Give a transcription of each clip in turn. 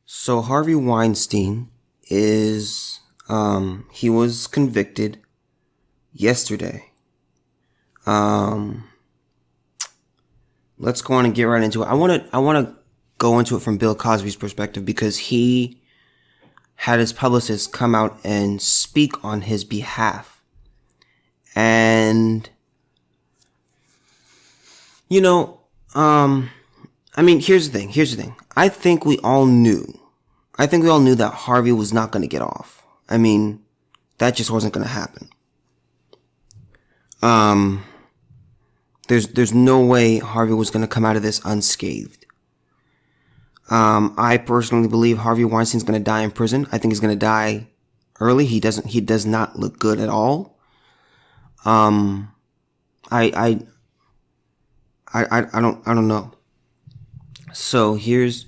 So Harvey Weinstein is he was convicted yesterday. Let's go on and get right into it. I want to go into it from Bill Cosby's perspective because he had his publicist come out and speak on his behalf. And here's the thing. I think we all knew that Harvey was not going to get off. That just wasn't going to happen. There's no way Harvey was going to come out of this unscathed. I personally believe Harvey Weinstein's going to die in prison. I think he's going to die early. He does not look good at all. I don't know. So here's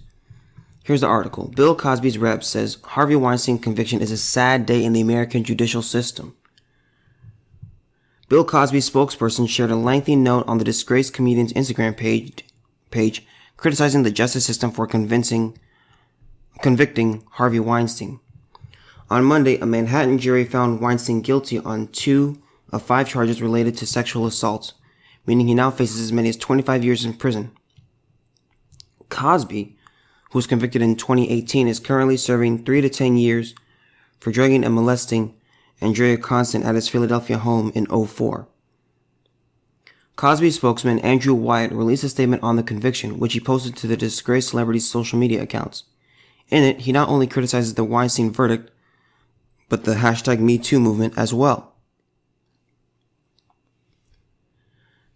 the article. Bill Cosby's rep says Harvey Weinstein conviction is a sad day in the American judicial system. Bill Cosby's spokesperson shared a lengthy note on the disgraced comedian's Instagram page criticizing the justice system for convicting Harvey Weinstein. On Monday, a Manhattan jury found Weinstein guilty on 2 of 5 charges related to sexual assaults, meaning he now faces as many as 25 years in prison. Cosby, who was convicted in 2018, is currently serving 3 to 10 years for drugging and molesting Andrea Constant at his Philadelphia home in 2004. Cosby's spokesman, Andrew Wyatt, released a statement on the conviction, which he posted to the disgraced celebrity's social media accounts. In it, he not only criticizes the Weinstein verdict, but the #MeToo movement as well.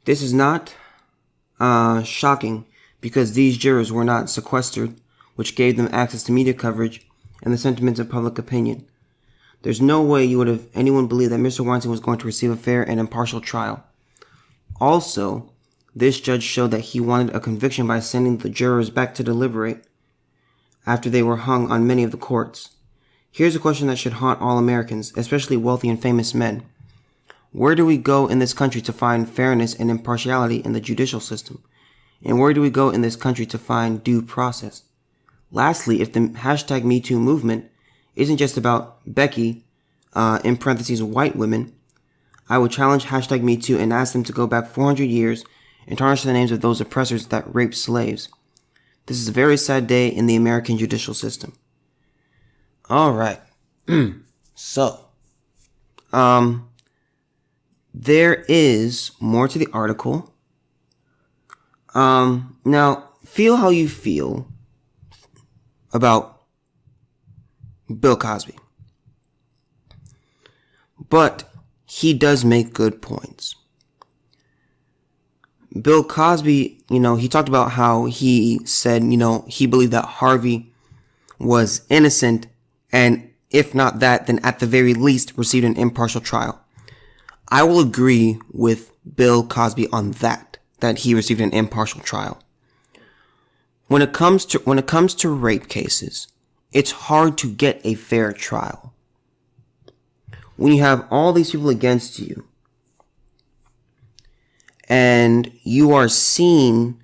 This is not shocking because these jurors were not sequestered, which gave them access to media coverage and the sentiments of public opinion. There's no way you would have anyone believe that Mr. Weinstein was going to receive a fair and impartial trial. Also, this judge showed that he wanted a conviction by sending the jurors back to deliberate after they were hung on many of the courts. Here's a question that should haunt all Americans, especially wealthy and famous men. Where do we go in this country to find fairness and impartiality in the judicial system? And where do we go in this country to find due process? Lastly, if the #MeToo movement isn't just about Becky, in parentheses, white women, I would challenge #MeToo and ask them to go back 400 years and tarnish the names of those oppressors that raped slaves. This is a very sad day in the American judicial system. All right. So, there is more to the article. Now, feel how you feel about Bill Cosby. But he does make good points. Bill Cosby, he talked about how he said, he believed that Harvey was innocent, and if not that, then at the very least received an impartial trial. I will agree with Bill Cosby on that he received an impartial trial. When it comes to rape cases, it's hard to get a fair trial. When you have all these people against you, and you are seen,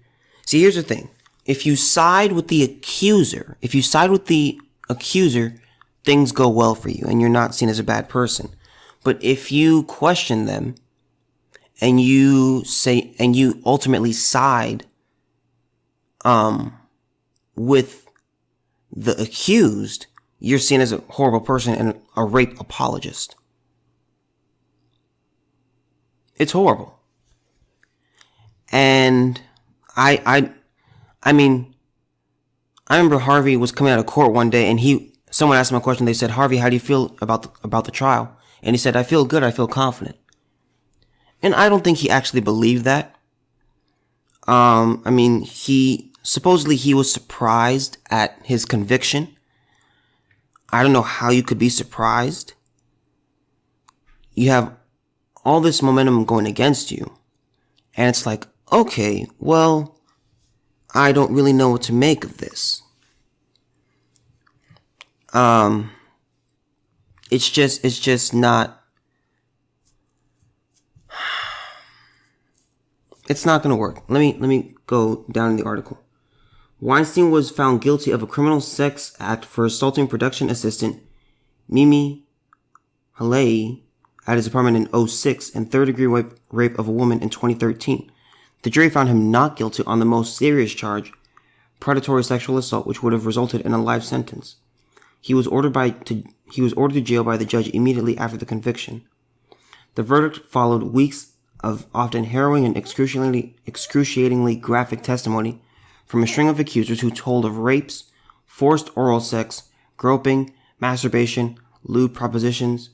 here's the thing. If you side with the accuser, things go well for you and you're not seen as a bad person. But if you question them and you ultimately side with the accused, you're seen as a horrible person and a rape apologist. It's horrible. And I remember Harvey was coming out of court one day and someone asked him a question. They said, "Harvey, how do you feel about the trial?" And he said, "I feel good. I feel confident." And I don't think he actually believed that. Supposedly he was surprised at his conviction. I don't know how you could be surprised. You have all this momentum going against you. And it's like, okay, well, I don't really know what to make of this. It's just not, it's not going to work. Let me go down in the article. Weinstein was found guilty of a criminal sex act for assaulting production assistant Mimi Halei at his apartment in 2006 and third-degree rape of a woman in 2013. The jury found him not guilty on the most serious charge, predatory sexual assault, which would have resulted in a life sentence. He was ordered to jail by the judge immediately after the conviction. The verdict followed weeks of often harrowing and excruciatingly graphic testimony from a string of accusers who told of rapes, forced oral sex, groping, masturbation, lewd propositions,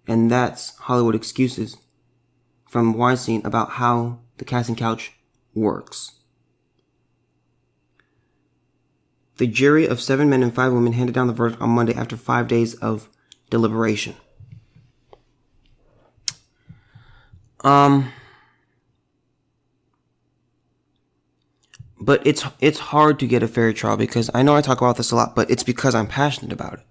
and that's Hollywood excuses from Weinstein about how the casting couch works. The jury of 7 men and 5 women handed down the verdict on Monday after 5 days of deliberation. But it's hard to get a fair trial because I know I talk about this a lot, but it's because I'm passionate about it.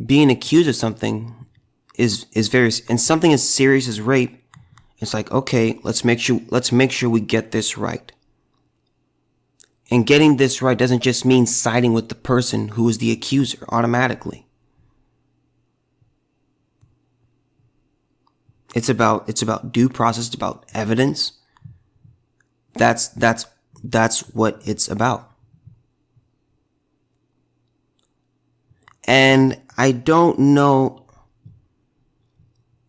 Being accused of something is very, and something as serious as rape, it's like, okay, let's make sure we get this right. And getting this right doesn't just mean siding with the person who is the accuser automatically. It's about due process, it's about evidence. That's what it's about. And I don't know.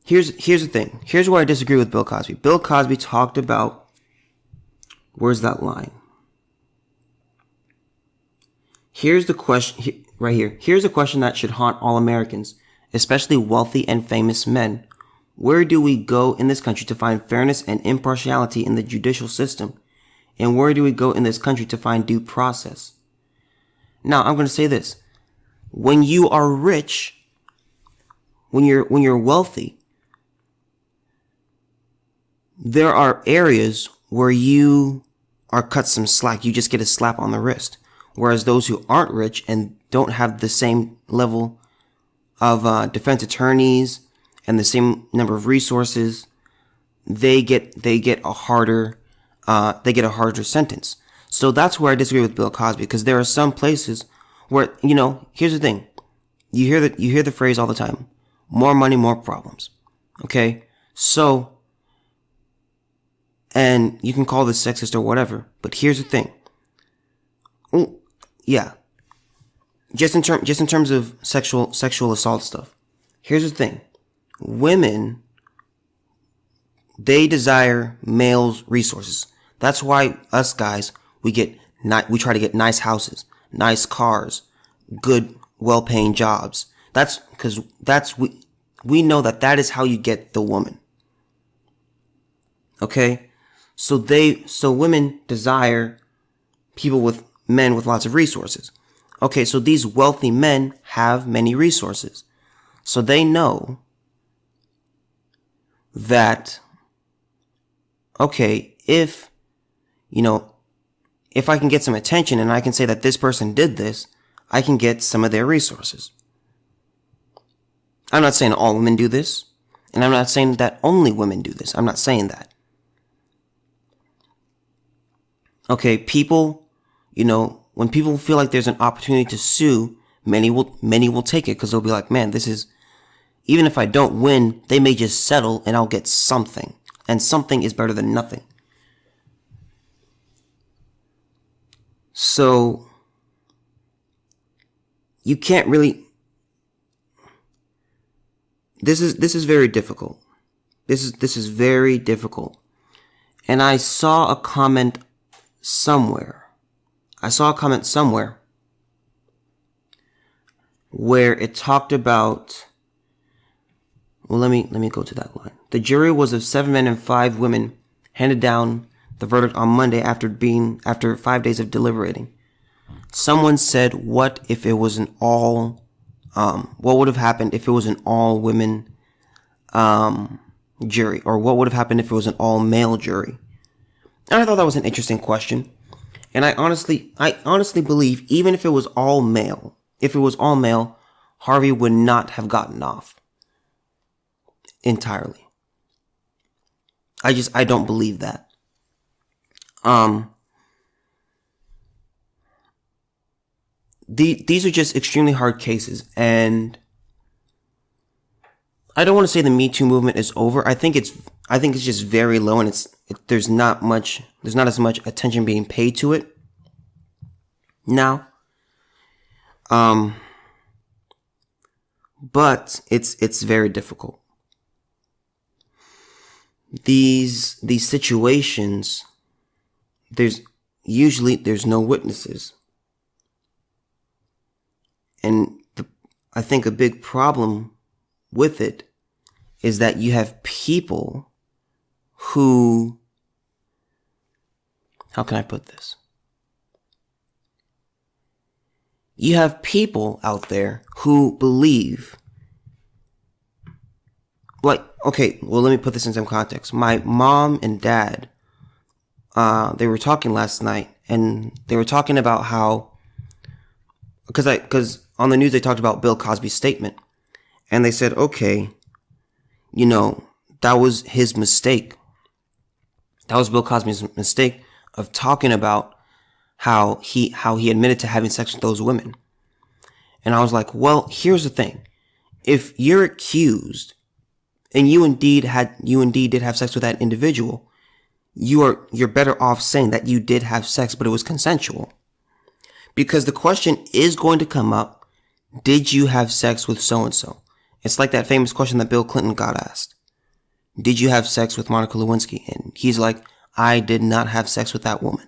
Here's the thing. Here's where I disagree with Bill Cosby. Bill Cosby talked about, where's that line? Here's the question right here. Here's a question that should haunt all Americans, especially wealthy and famous men. Where do we go in this country to find fairness and impartiality in the judicial system? And where do we go in this country to find due process? Now, I'm going to say this. When you are rich, when you're wealthy, there are areas where you are cut some slack. You just get a slap on the wrist. Whereas those who aren't rich and don't have the same level of defense attorneys and the same number of resources, they get a harder sentence. So that's where I disagree with Bill Cosby, because there are some places where, here's the thing. You hear the phrase all the time. More money, more problems. Okay? So, and you can call this sexist or whatever, but here's the thing. Yeah. Just in terms of sexual assault stuff. Here's the thing. Women, they desire males' resources. That's why us guys, we try to get nice houses, nice cars, good, well-paying jobs. That's because we know that is how you get the woman. Okay? So women desire men with lots of resources. Okay, so these wealthy men have many resources. So they know that, okay, if I can get some attention and I can say that this person did this, I can get some of their resources. I'm not saying all women do this, and I'm not saying that only women do this. I'm not saying that. Okay, people, when people feel like there's an opportunity to sue, many will take it because they'll be like, man, even if I don't win, they may just settle and I'll get something. And something is better than nothing. So, you can't really, this is very difficult. This is very difficult. And I saw a comment somewhere where it talked about, well, let me go to that line. The jury was of 7 men and 5 women, handed down the verdict on Monday after 5 days of deliberating. Someone said, what would have happened if it was an all women jury, or what would have happened if it was an all male jury? And I thought that was an interesting question. And I honestly believe even if it was all male, Harvey would not have gotten off entirely. I don't believe that. Um, these are just extremely hard cases, and I don't want to say the Me Too movement is over. I think it's just very low, and there's not as much attention being paid to it now. But it's very difficult. These situations, there's no witnesses. And I think a big problem with it is that you have people who, how can I put this? You have people out there who believe, like, okay, well, let me put this in some context. My mom and dad, they were talking last night, and they were talking about how, because on the news they talked about Bill Cosby's statement, and they said, okay, that was his mistake. That was Bill Cosby's mistake of talking about how he admitted to having sex with those women. And I was like, well, here's the thing. If you're accused and you indeed did have sex with that individual, you're better off saying that you did have sex, but it was consensual. Because the question is going to come up, did you have sex with so-and-so? It's like that famous question that Bill Clinton got asked. Did you have sex with Monica Lewinsky? And he's like, I did not have sex with that woman.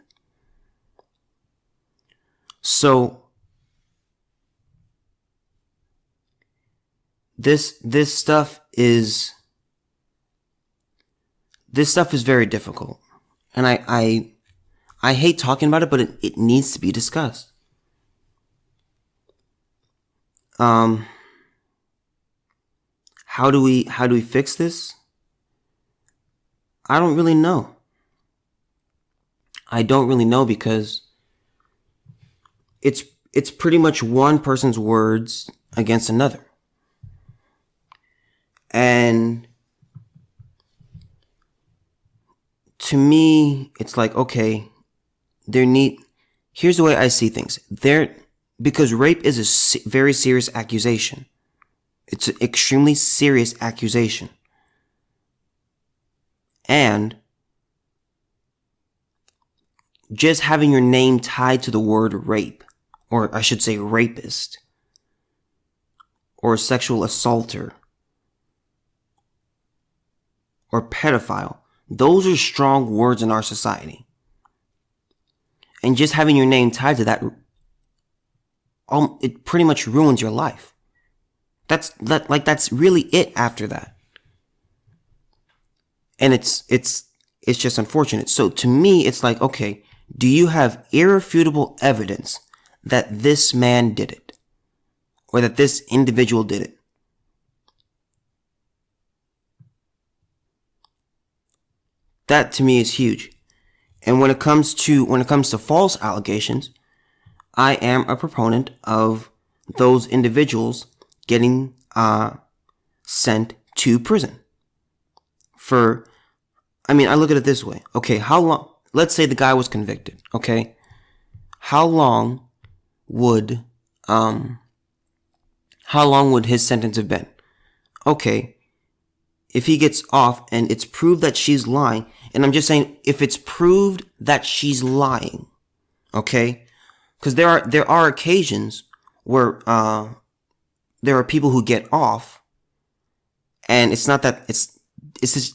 So this stuff is very difficult, and I hate talking about it, but it needs to be discussed. How do we fix this? I don't really know. I don't really know, because it's pretty much one person's words against another. And to me, it's like, okay, here's the way I see things. Because rape is a very serious accusation. It's an extremely serious accusation. And just having your name tied to the word rape, or I should say rapist, or sexual assaulter, or pedophile, those are strong words in our society. And just having your name tied to that, it pretty much ruins your life. That's really it after that. And it's just unfortunate. So to me, it's like, okay, do you have irrefutable evidence that this man did it? Or that this individual did it? That to me is huge. And when it comes to false allegations, I am a proponent of those individuals getting sent to prison. I look at it this way. Okay, how long? Let's say the guy was convicted. Okay, how long would his sentence have been? Okay, if he gets off and it's proved that she's lying, and I'm just saying, if it's proved that she's lying, okay, because there are occasions where there are people who get off, and it's not that it's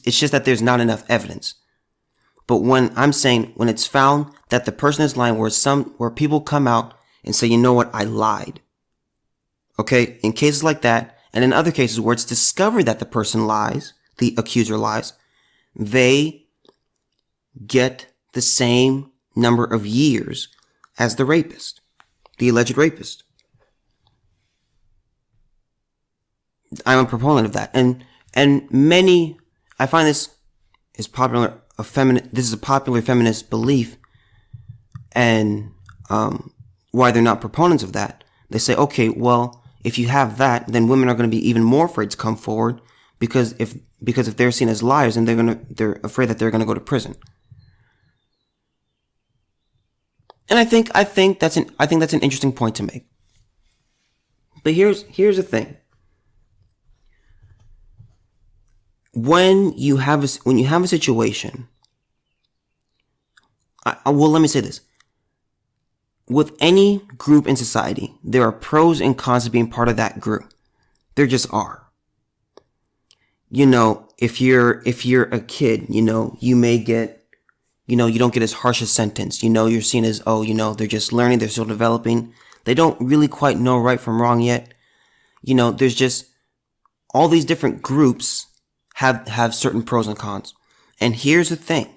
just that there's not enough evidence. But when it's found that the person is lying, where people come out and say, you know what, I lied. Okay, in cases like that, and in other cases where it's discovered that the person lies, the accuser lies, they get the same number of years as the rapist, the alleged rapist. I'm a proponent of that. And many, I find this is popular, this is a popular feminist belief, and why they're not proponents of that. They say, okay, well, if you have that, then women are going to be even more afraid to come forward, because if they're seen as liars, and they're afraid that they're going to go to prison. And I think that's an interesting point to make. But here's the thing. When you have a situation, well, let me say this. With any group in society, there are pros and cons to being part of that group. There just are. If you're a kid, you may get, you don't get as harsh a sentence. You're seen as, they're just learning, they're still developing. They don't really quite know right from wrong yet. There's just all these different groups have certain pros and cons. And here's the thing.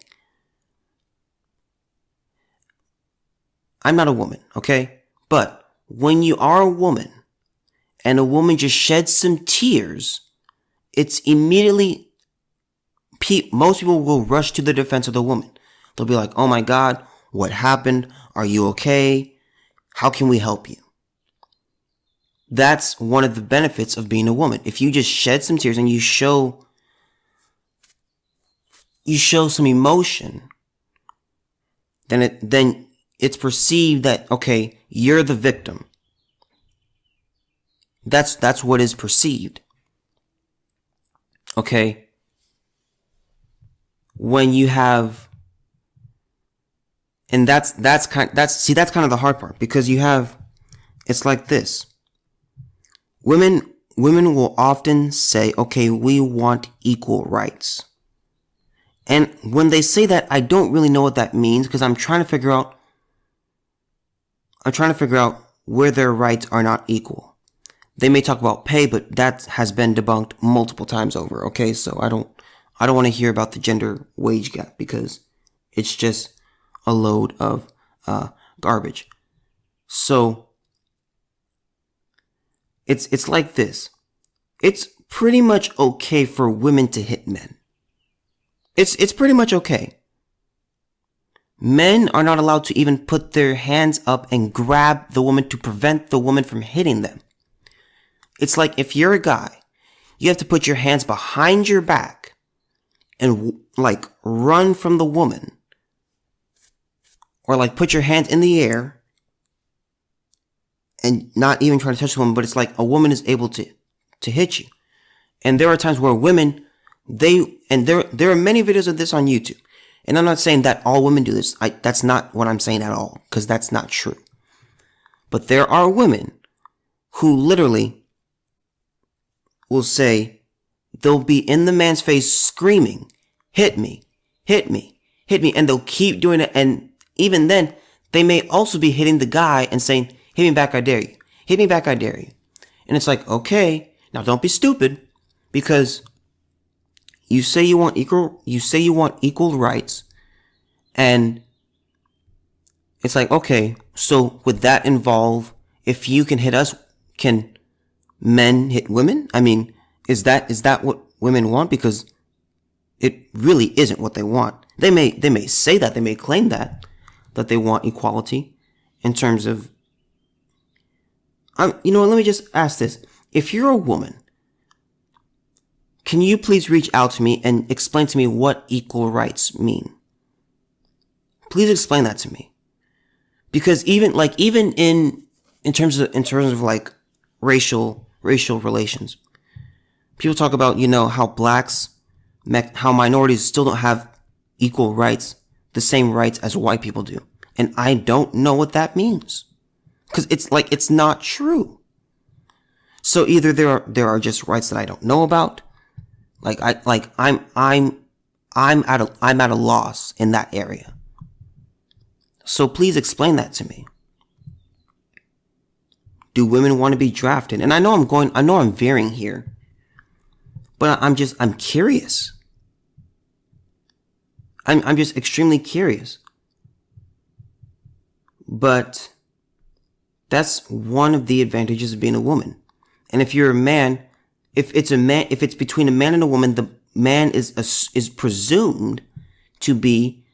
I'm not a woman, okay? But when you are a woman and a woman just sheds some tears, it's immediately, most people will rush to the defense of the woman. They'll be like, oh my God, what happened? Are you okay? How can we help you? That's one of the benefits of being a woman. If you just shed some tears and you show some emotion, then it's perceived that, okay, you're the victim. That's what is perceived. Okay? When you have, and that's kind of the hard part, because it's like this. Women will often say, okay, we want equal rights. And when they say that, I don't really know what that means, because I'm trying to figure out where their rights are not equal. They may talk about pay, but that has been debunked multiple times over. Okay, so I don't want to hear about the gender wage gap, because it's just a load of garbage. So it's like this. It's pretty much okay for women to hit men. It's pretty much okay. Men are not allowed to even put their hands up and grab the woman to prevent the woman from hitting them. It's like, if you're a guy, you have to put your hands behind your back and like run from the woman, or like put your hands in the air and not even try to touch the woman, but it's like a woman is able to hit you. And there are times where women, there are many videos of this on YouTube. And I'm not saying that all women do this. That's not what I'm saying at all, because that's not true. But there are women who literally will say, they'll be in the man's face screaming, hit me, hit me, hit me. And they'll keep doing it. And even then, they may also be hitting the guy and saying, hit me back, I dare you. Hit me back, I dare you. And it's like, okay, now don't be stupid, because you say you want equal rights, and it's like, okay, so would that involve, if you can hit us, can men hit women? I mean, is that what women want? Because it really isn't what they want. They may say that, they may claim that they want equality in terms of, let me just ask this. If you're a woman, can you please reach out to me and explain to me what equal rights mean? Please explain that to me. Because even in terms of like racial relations, people talk about, how minorities still don't have equal rights, the same rights as white people do. And I don't know what that means. Because it's not true. So either there are just rights that I don't know about. I'm at a loss in that area. So please explain that to me. Do women want to be drafted? And I know I'm veering here, but I'm curious. I'm just extremely curious. But that's one of the advantages of being a woman. And if you're a man, if it's between a man and a woman, the man is presumed to be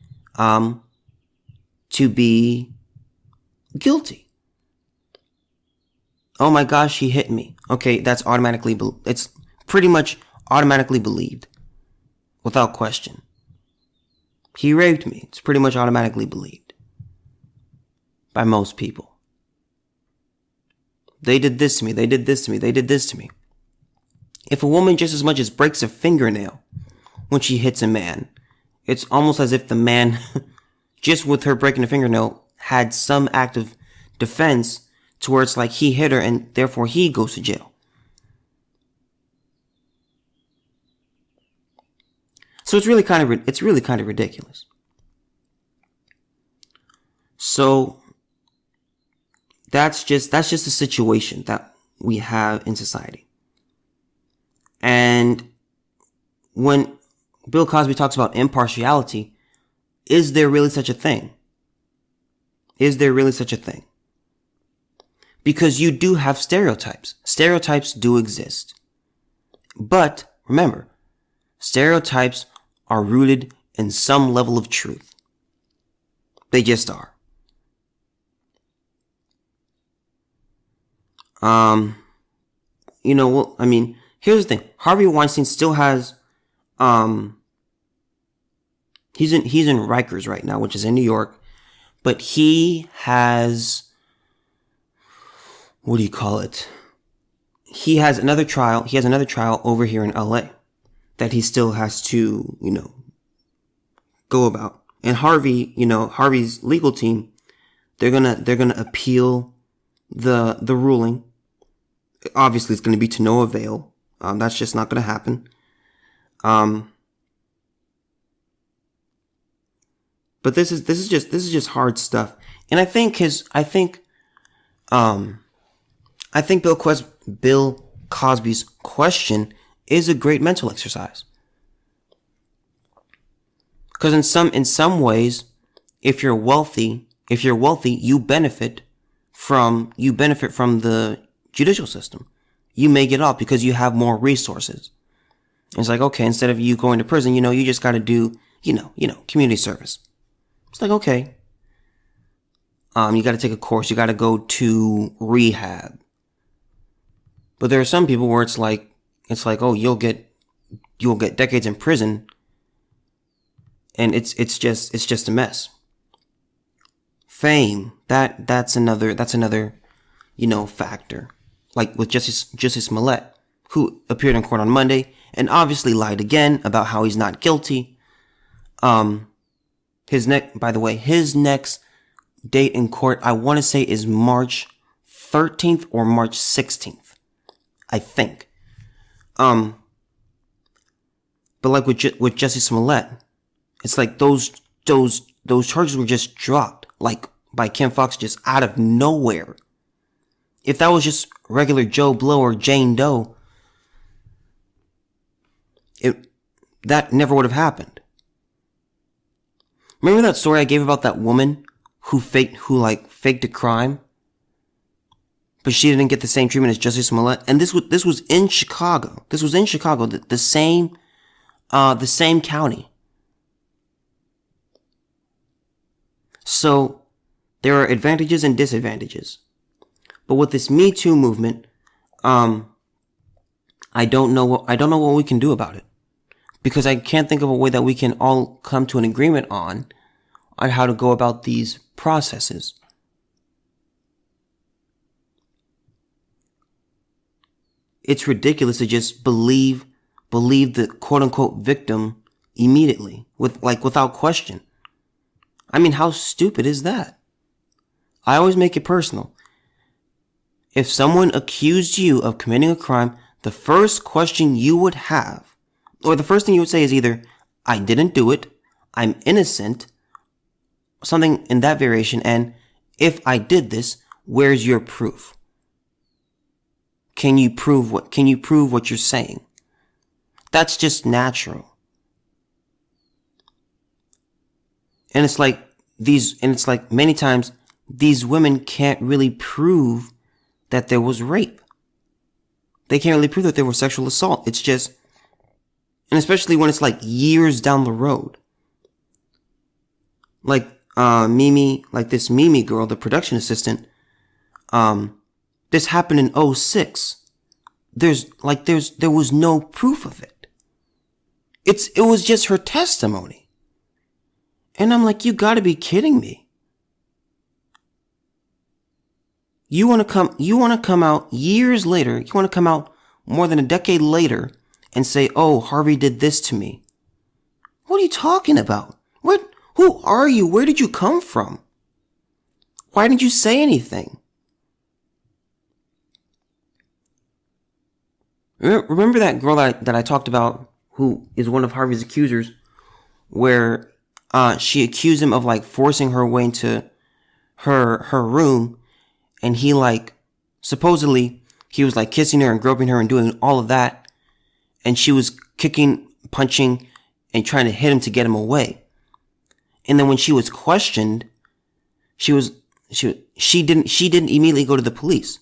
guilty. Oh my gosh, he hit me. Okay, it's pretty much automatically believed, without question. He raped me. It's pretty much automatically believed. by most people. They did this to me. They did this to me. They did this to me. If a woman just as much as breaks a fingernail when she hits a man, it's almost as if the man, just with her breaking a fingernail, had some act of defense to where it's like he hit her and therefore he goes to jail. So it's really kind of ridiculous. So that's just the situation that we have in society. And when Bill Cosby talks about impartiality, is there really such a thing? Is there really such a thing? Because you do have stereotypes. Stereotypes do exist. But remember, stereotypes are rooted in some level of truth. They just are. Here's the thing. Harvey Weinstein still has, he's in Rikers right now, which is in New York, but he has, what do you call it? He has another trial. He has another trial over here in LA that he still has to, go about. And Harvey's legal team, they're gonna appeal the ruling. Obviously, it's going to be to no avail. That's just not going to happen. But this is just hard stuff. And I think Bill Cosby's question is a great mental exercise. Because in some ways, if you're wealthy, you benefit from the judicial system. You may get off because you have more resources. It's like, okay, instead of you going to prison, you just got to do, community service. It's like, okay. You got to take a course. You got to go to rehab. But there are some people where it's like, oh, you'll get decades in prison. And it's just a mess. Fame, that's another, factor. Like with Jussie Smollett, who appeared in court on Monday and obviously lied again about how he's not guilty. His next date in court, I want to say, is March 13th or March 16th, I think. But like with Jussie Smollett, it's like those charges were just dropped, like by Kim Foxx, just out of nowhere. If that was just regular Joe Blow or Jane Doe, that never would have happened. Remember that story I gave about that woman who faked a crime, but she didn't get the same treatment as Jussie Smollett? And this was in Chicago. This was in Chicago, the same county. So there are advantages and disadvantages. But with this Me Too movement, I don't know what we can do about it, because I can't think of a way that we can all come to an agreement on how to go about these processes. It's ridiculous to just believe the quote unquote victim immediately without question. I mean, how stupid is that? I always make it personal. If someone accused you of committing a crime, the first question you would have, or the first thing you would say, is either, I didn't do it, I'm innocent, something in that variation, and if I did this, where's your proof? Can you prove what you're saying? That's just natural. And it's like many times these women can't really prove that there was rape. They can't really prove that there was sexual assault. It's just, and especially when it's like years down the road. Like this Mimi girl, the production assistant, this happened in 2006. There was no proof of it. It was just her testimony. And I'm like, you gotta be kidding me. You want to come out years later, you want to come out more than a decade later and say, oh, Harvey did this to me. What are you talking about? Who are you? Where did you come from? Why didn't you say anything? Remember that girl that I talked about who is one of Harvey's accusers, where she accused him of like forcing her way into her room, and he like supposedly he was like kissing her and groping her and doing all of that, and she was kicking, punching, and trying to hit him to get him away. And then when she was questioned, she didn't immediately go to the police.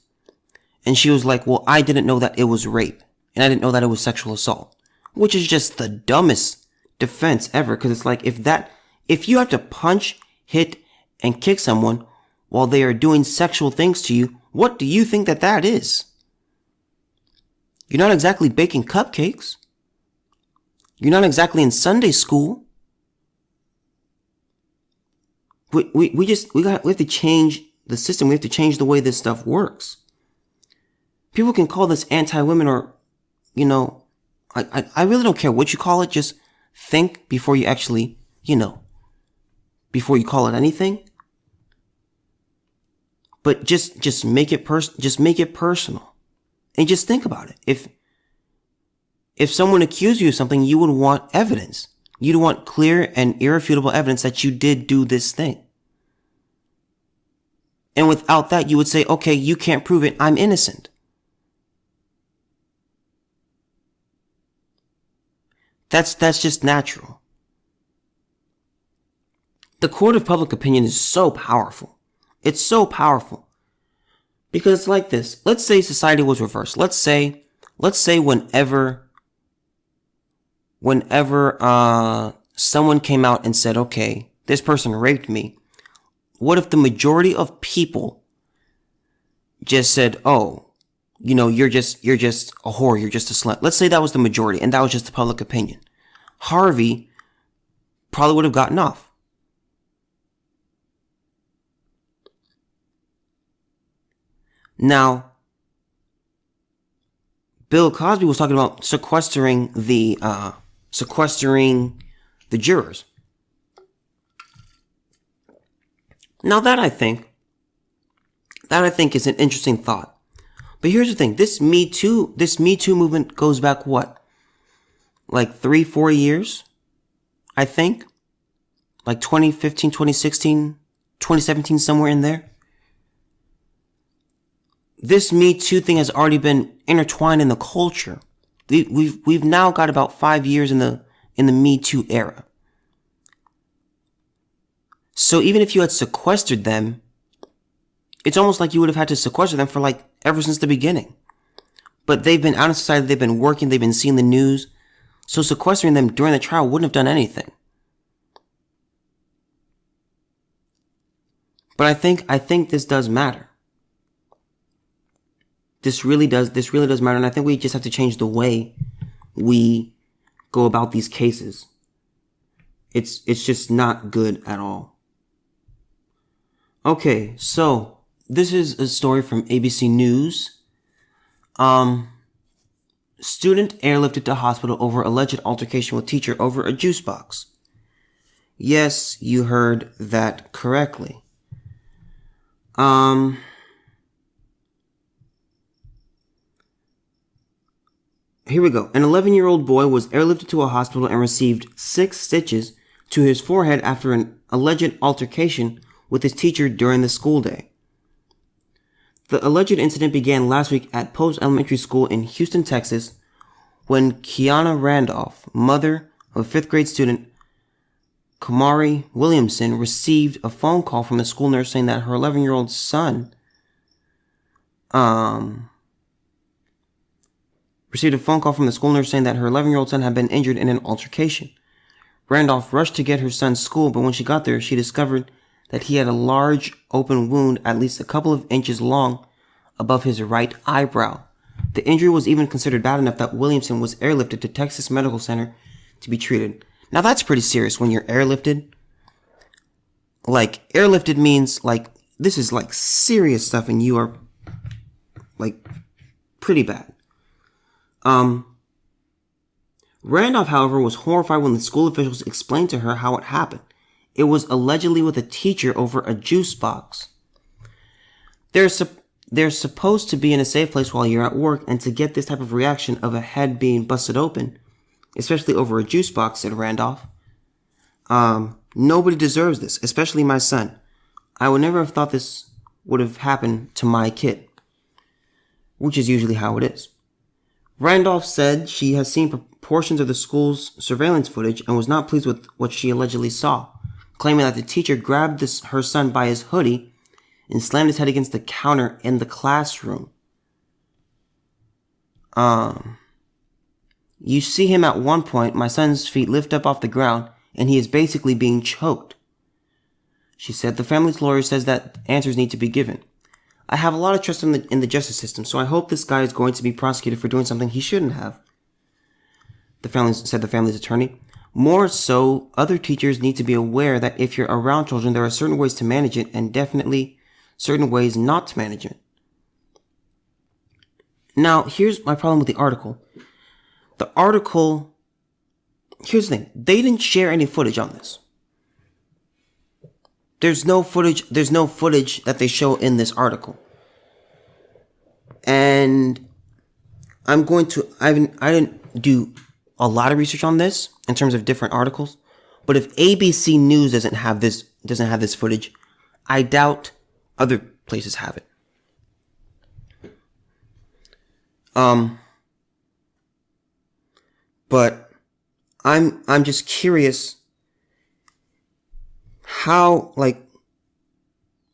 And she was like, well, I didn't know that it was rape. And I didn't know that it was sexual assault. Which is just the dumbest defense ever. Because it's like, if you have to punch, hit, and kick someone while they are doing sexual things to you, what do you think that is? You're not exactly baking cupcakes. You're not exactly in Sunday school. We have to change the system. We have to change the way this stuff works. People can call this anti-women or, I really don't care what you call it. Just think before you actually, before you call it anything. But just make it personal. And just think about it. If someone accused you of something, you would want evidence. You'd want clear and irrefutable evidence that you did do this thing. And without that, you would say, okay, you can't prove it. I'm innocent. That's just natural. The court of public opinion is so powerful. It's so powerful. Because it's like this. Let's say society was reversed. Let's say whenever someone came out and said, okay, this person raped me, what if the majority of people just said, oh, you're just a whore, you're just a slut. Let's say that was the majority and that was just the public opinion. Harvey probably would have gotten off. Now, Bill Cosby was talking about sequestering the jurors. Now that I think is an interesting thought. But here's the thing, this Me Too movement goes back what? Like 3-4 years? I think. Like 2015, 2016, 2017, somewhere in there. This Me Too thing has already been intertwined in the culture. We've now got about 5 years in the Me Too era. So even if you had sequestered them, it's almost like you would have had to sequester them for like ever since the beginning. But they've been out of society, they've been working, they've been seeing the news. So sequestering them during the trial wouldn't have done anything. But I think this does matter. This really does matter, and I think we just have to change the way we go about these cases. It's just not good at all. Okay, so this is a story from ABC News. Student airlifted to hospital over alleged altercation with teacher over a juice box. Yes, you heard that correctly. Here we go. An 11-year-old boy was airlifted to a hospital and received 6 stitches to his forehead after an alleged altercation with his teacher during the school day. The alleged incident began last week at Post Elementary School in Houston, Texas, when Kiana Randolph, mother of a 5th grade student, Kamari Williamson, received a phone call from the school nurse saying that her 11-year-old son, had been injured in an altercation. Randolph rushed to get her son to school, but when she got there, she discovered that he had a large open wound at least a couple of inches long above his right eyebrow. The injury was even considered bad enough that Williamson was airlifted to Texas Medical Center to be treated. Now that's pretty serious when you're airlifted. Like, airlifted means, like, this is like serious stuff, and you are like pretty bad. Randolph, however, was horrified when the school officials explained to her how it happened. It was allegedly with a teacher over a juice box. They're supposed to be in a safe place while you're at work, and to get this type of reaction of a head being busted open, especially over a juice box, said Randolph. Nobody deserves this, especially my son. I would never have thought this would have happened to my kid, which is usually how it is. Randolph said she has seen portions of the school's surveillance footage and was not pleased with what she allegedly saw, claiming that the teacher grabbed her son by his hoodie and slammed his head against the counter in the classroom. You see him at one point, my son's feet lift up off the ground, and he is basically being choked. She said the family's lawyer says that answers need to be given. I have a lot of trust in the justice system, so I hope this guy is going to be prosecuted for doing something he shouldn't have. The family's attorney. More so, other teachers need to be aware that if you're around children, there are certain ways to manage it, and definitely certain ways not to manage it. Now, here's my problem with the article. Here's the thing. They didn't share any footage on this. There's no footage that they show in this article. And I didn't do a lot of research on this in terms of different articles, but if ABC News doesn't have this footage, I doubt other places have it. But I'm just curious how,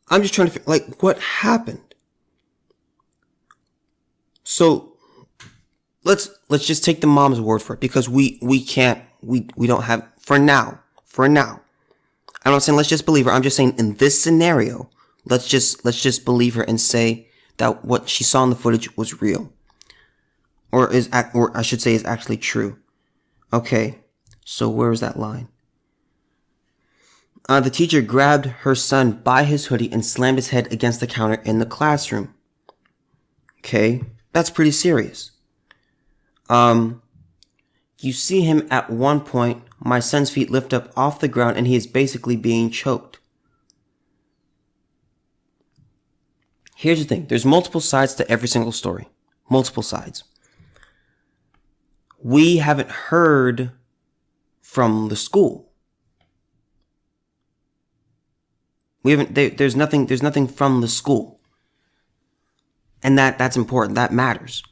I'm just trying to figure, what happened? So let's just take the mom's word for it, because we don't have, for now, I'm not saying let's just believe her. I'm just saying in this scenario, let's just believe her and say that what she saw in the footage was real. Or I should say is actually true. Okay, so where is that line? The teacher grabbed her son by his hoodie and slammed his head against the counter in the classroom. Okay, that's pretty serious. You see him at one point, my son's feet lift up off the ground and he is basically being choked. Here's the thing. There's multiple sides to every single story. Multiple sides. We haven't heard from the school. There's nothing from the school. And that's important. That matters.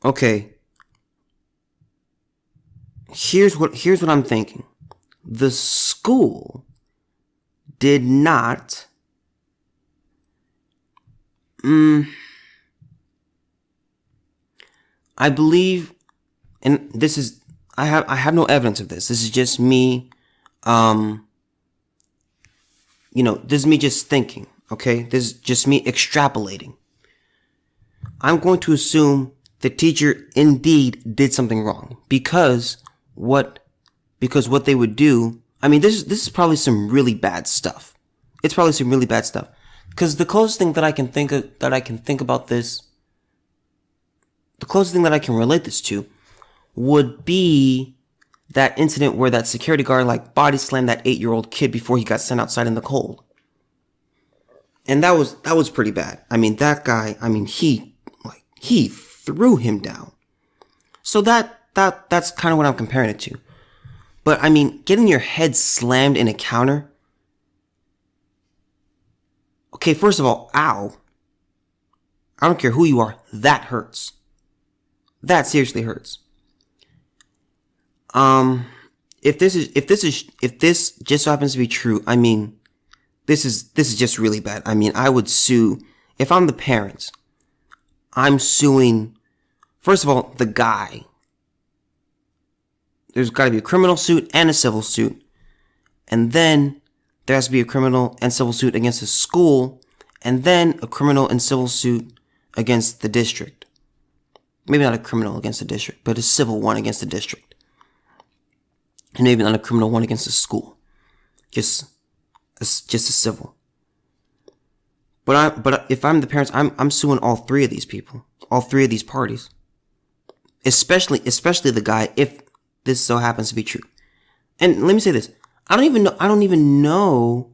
Okay. Here's what I'm thinking. The school did not I believe, and this is, I have no evidence of this. This is just me, this is me just thinking, okay? This is just me extrapolating. I'm going to assume the teacher indeed did something wrong, because what they would do, this is probably some really bad stuff. It's probably some really bad stuff. Because the closest thing that I can think about this, the closest thing that I can relate this to would be that incident where that security guard body slammed that 8-year-old kid before he got sent outside in the cold. And that was pretty bad. That guy, he threw him down. So that's kind of what I'm comparing it to. But getting your head slammed in a counter. Okay, first of all, ow. I don't care who you are, that hurts. That seriously hurts. If this just so happens to be true, this is just really bad. I would sue, if I'm the parents, I'm suing, first of all, the guy. There's got to be a criminal suit and a civil suit. And then there has to be a criminal and civil suit against the school, and then a criminal and civil suit against the district. Maybe not a criminal against the district, but a civil one against the district. And maybe not a criminal one against the school. Just a civil. But if I'm the parents, I'm suing all three of these people, all three of these parties, especially the guy, if this so happens to be true. And let me say this: I don't even know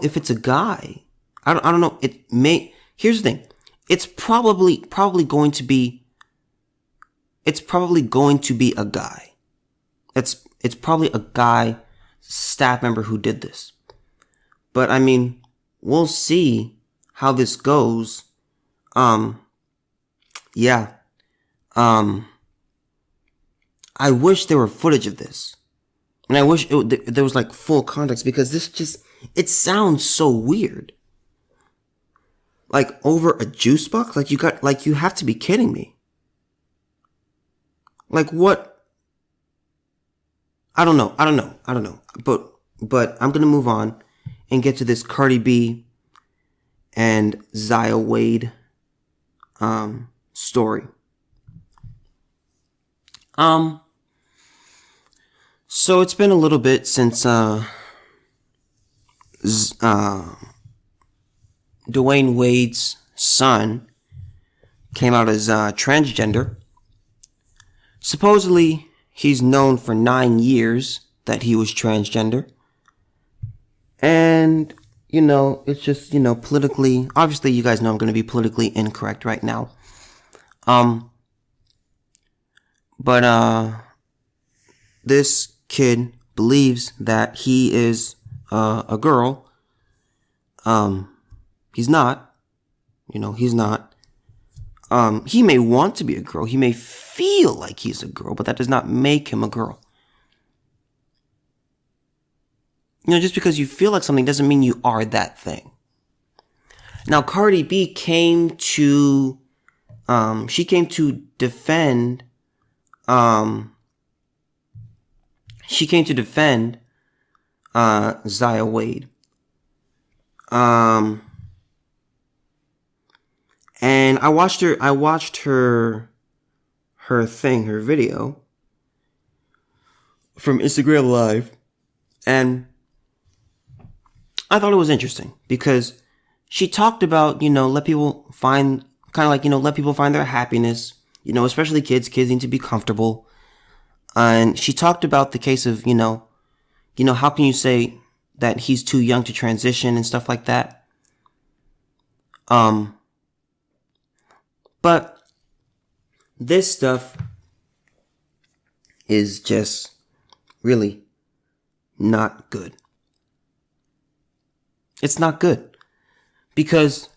if it's a guy. I don't know. It may. Here's the thing: it's probably going to be. It's probably going to be a guy. It's probably a guy staff member who did this. But I mean, we'll see how this goes. Yeah. I wish there were footage of this. And I wish there was like full context, because it sounds so weird. Like over a juice box? Like you have to be kidding me. Like what? I don't know. But I'm gonna move on and get to this Cardi B and Zaya Wade story. So it's been a little bit since Dwayne Wade's son came out as transgender. Supposedly, he's known for 9 years that he was transgender. And, it's just, politically, obviously you guys know I'm going to be politically incorrect right now. But this kid believes that he is a girl. He's not. He's not. He may want to be a girl. He may feel like he's a girl, but that does not make him a girl. Just because you feel like something doesn't mean you are that thing. Now, Cardi B came to defend Zaya Wade. And I watched her video from Instagram Live, and I thought it was interesting because she talked about, let people find their happiness, especially kids need to be comfortable. And she talked about the case of, how can you say that he's too young to transition and stuff like that. But this stuff is just really not good. It's not good because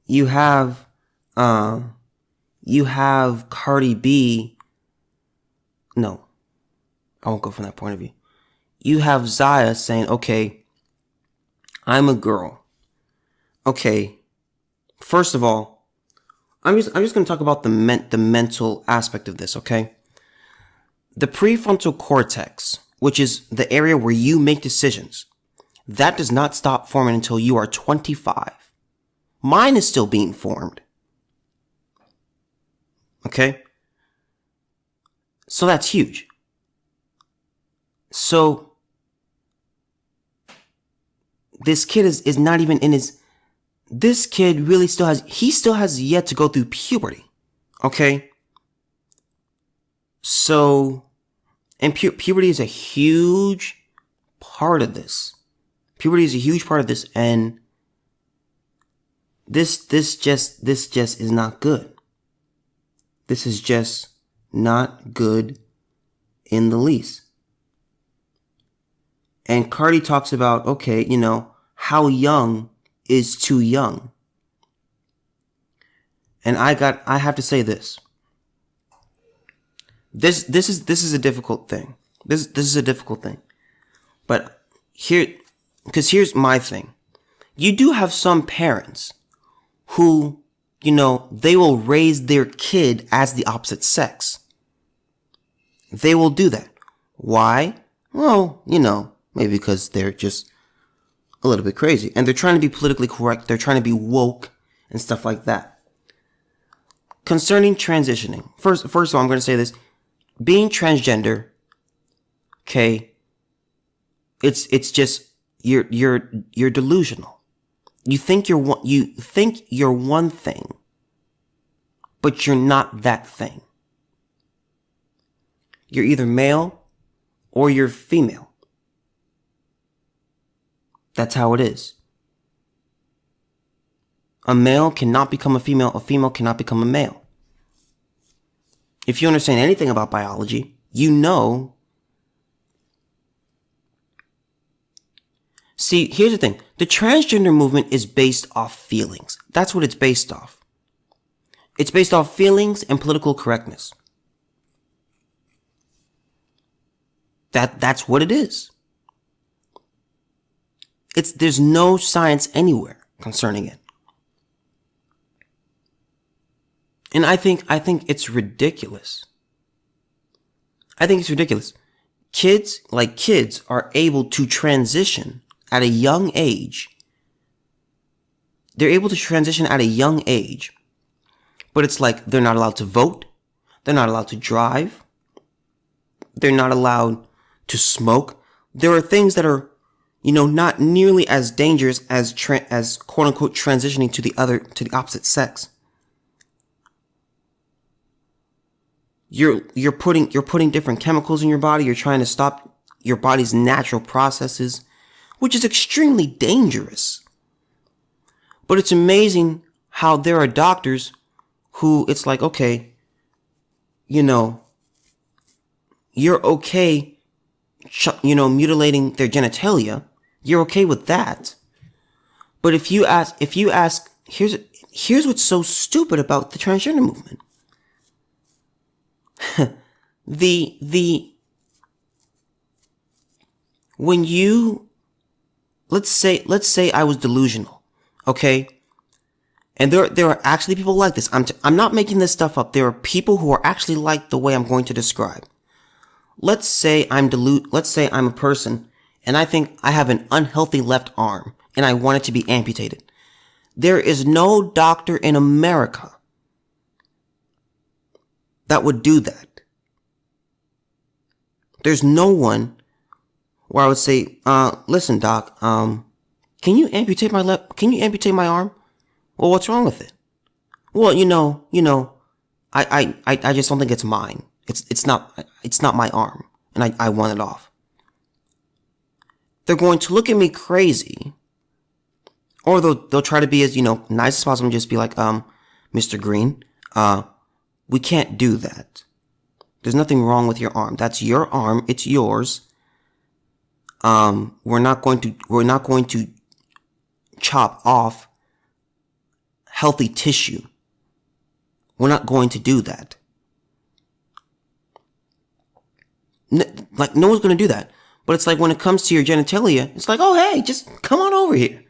you have Cardi B. No, I won't go from that point of view. You have Zaya saying, okay, I'm a girl. Okay, first of all, I'm just going to talk about the mental aspect of this, okay? The prefrontal cortex, which is the area where you make decisions, that does not stop forming until you are 25. Mine is still being formed. Okay? So that's huge. So this kid is not even in his... This kid really still has yet to go through puberty. Okay? So, and puberty is a huge part of this. Puberty is a huge part of this, and this just is not good. This is just not good in the least. And Cardi talks about, okay, how young is too young. And I have to say this. This is a difficult thing. This is a difficult thing. But here's my thing. You do have some parents who, they will raise their kid as the opposite sex. They will do that. Why? Well, maybe because they're just a little bit crazy. And they're trying to be politically correct. They're trying to be woke and stuff like that. Concerning transitioning. First of all, I'm going to say this. Being transgender, okay, it's just, you're delusional. You think you're one thing, but you're not that thing. You're either male or you're female. That's how it is. A male cannot become a female cannot become a male. If you understand anything about biology, you know. See, here's the thing. The transgender movement is based off feelings. That's what it's based off. It's based off feelings and political correctness. That's what it is. There's no science anywhere concerning it. And I think it's ridiculous. I think it's ridiculous. Kids are able to transition at a young age. They're able to transition at a young age. But it's like they're not allowed to vote. They're not allowed to drive. They're not allowed to smoke. There are things that are, not nearly as dangerous as quote unquote transitioning to the opposite sex. You're putting different chemicals in your body. You're trying to stop your body's natural processes, which is extremely dangerous. But it's amazing how there are doctors who it's like, okay, you're okay, mutilating their genitalia. You're okay with that. But if you ask, here's what's so stupid about the transgender movement. When you, let's say I was delusional, okay? And there are actually people like this. I'm not making this stuff up. There are people who are actually like the way I'm going to describe. Let's say I'm a person and I think I have an unhealthy left arm and I want it to be amputated. There is no doctor in America that would do that. There's no one where I would say, listen, doc, can you amputate my arm? Well, what's wrong with it? Well, I just don't think it's mine. It's not my arm, and I want it off. They're going to look at me crazy, or they'll try to be as, nice as possible and just be like, Mr. Green, we can't do that. There's nothing wrong with your arm. That's your arm. It's yours. We're not going to chop off healthy tissue. We're not going to do that. No one's going to do that. But it's like when it comes to your genitalia, it's like, oh, hey, just come on over here.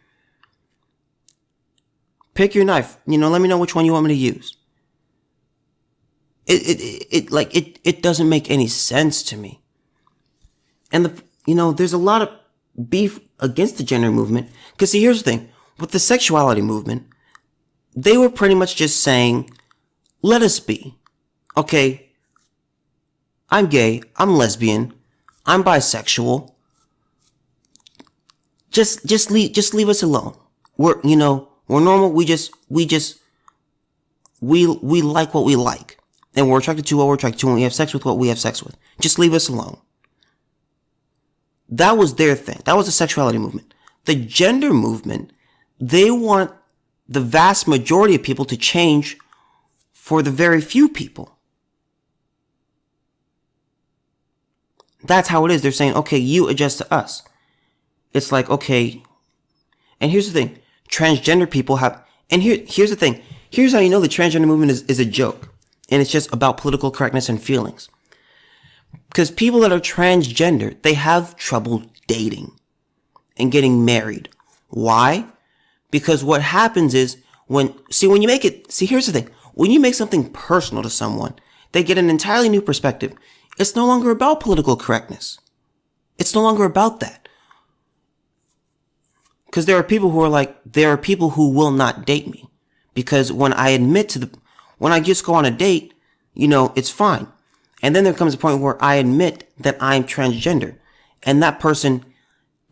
Pick your knife. Let me know which one you want me to use. It doesn't make any sense to me. And there's a lot of beef against the gender movement. Because see, here's the thing. With the sexuality movement, they were pretty much just saying, let us be. Okay, I'm gay, I'm lesbian, I'm bisexual. Just leave us alone. We're normal. We like what we like. And we're attracted to what we're attracted to, and we have sex with what we have sex with. Just leave us alone. That was their thing. That was the sexuality movement. The gender movement, they want the vast majority of people to change for the very few people. That's how it is. They're saying, okay, you adjust to us. It's like, okay. And here's the thing. Transgender people have, and here's the thing. Here's how you know the transgender movement is a joke. And it's just about political correctness and feelings. Because people that are transgender, they have trouble dating and getting married. Why? Because what happens is here's the thing. When you make something personal to someone, they get an entirely new perspective. It's no longer about political correctness. It's no longer about that. Because there are people who will not date me. Because when I just go on a date, it's fine. And then there comes a point where I admit that I'm transgender. And that person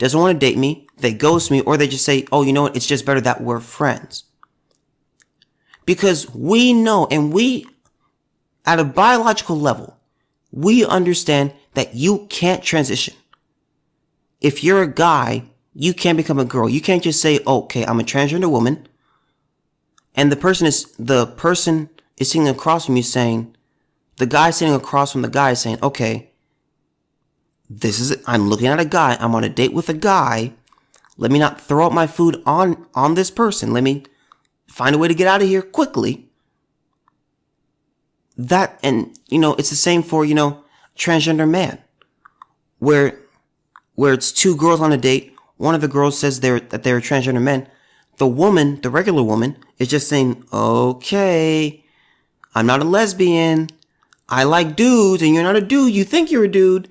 doesn't want to date me, they ghost me, or they just say, oh, you know what, it's just better that we're friends. Because we know, and we, at a biological level, we understand that you can't transition. If you're a guy, you can't become a girl. You can't just say, okay, I'm a transgender woman, and the person is sitting across from you saying, the guy sitting across from the guy is saying, okay, I'm looking at a guy, I'm on a date with a guy, let me not throw up my food on this person, let me find a way to get out of here quickly. That, and, it's the same for, transgender man, where it's two girls on a date, one of the girls says that they're transgender men, the woman, the regular woman, is just saying, okay, I'm not a lesbian, I like dudes, and you're not a dude, you think you're a dude,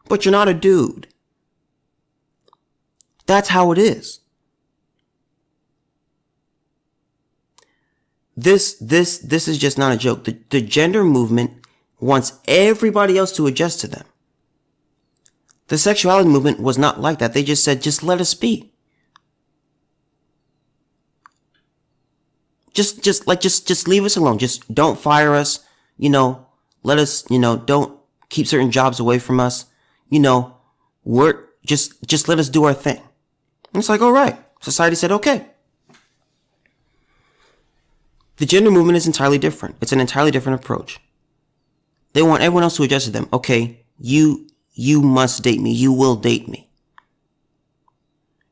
but you're not a dude. That's how it is. This is just not a joke. The gender movement wants everybody else to adjust to them. The sexuality movement was not like that. They just said, just let us be. Just leave us alone. Just don't fire us. Let us, don't keep certain jobs away from us. We're just let us do our thing. And it's like, all right. Society said, okay. The gender movement is entirely different. It's an entirely different approach. They want everyone else to adjust to them. Okay, you must date me. You will date me.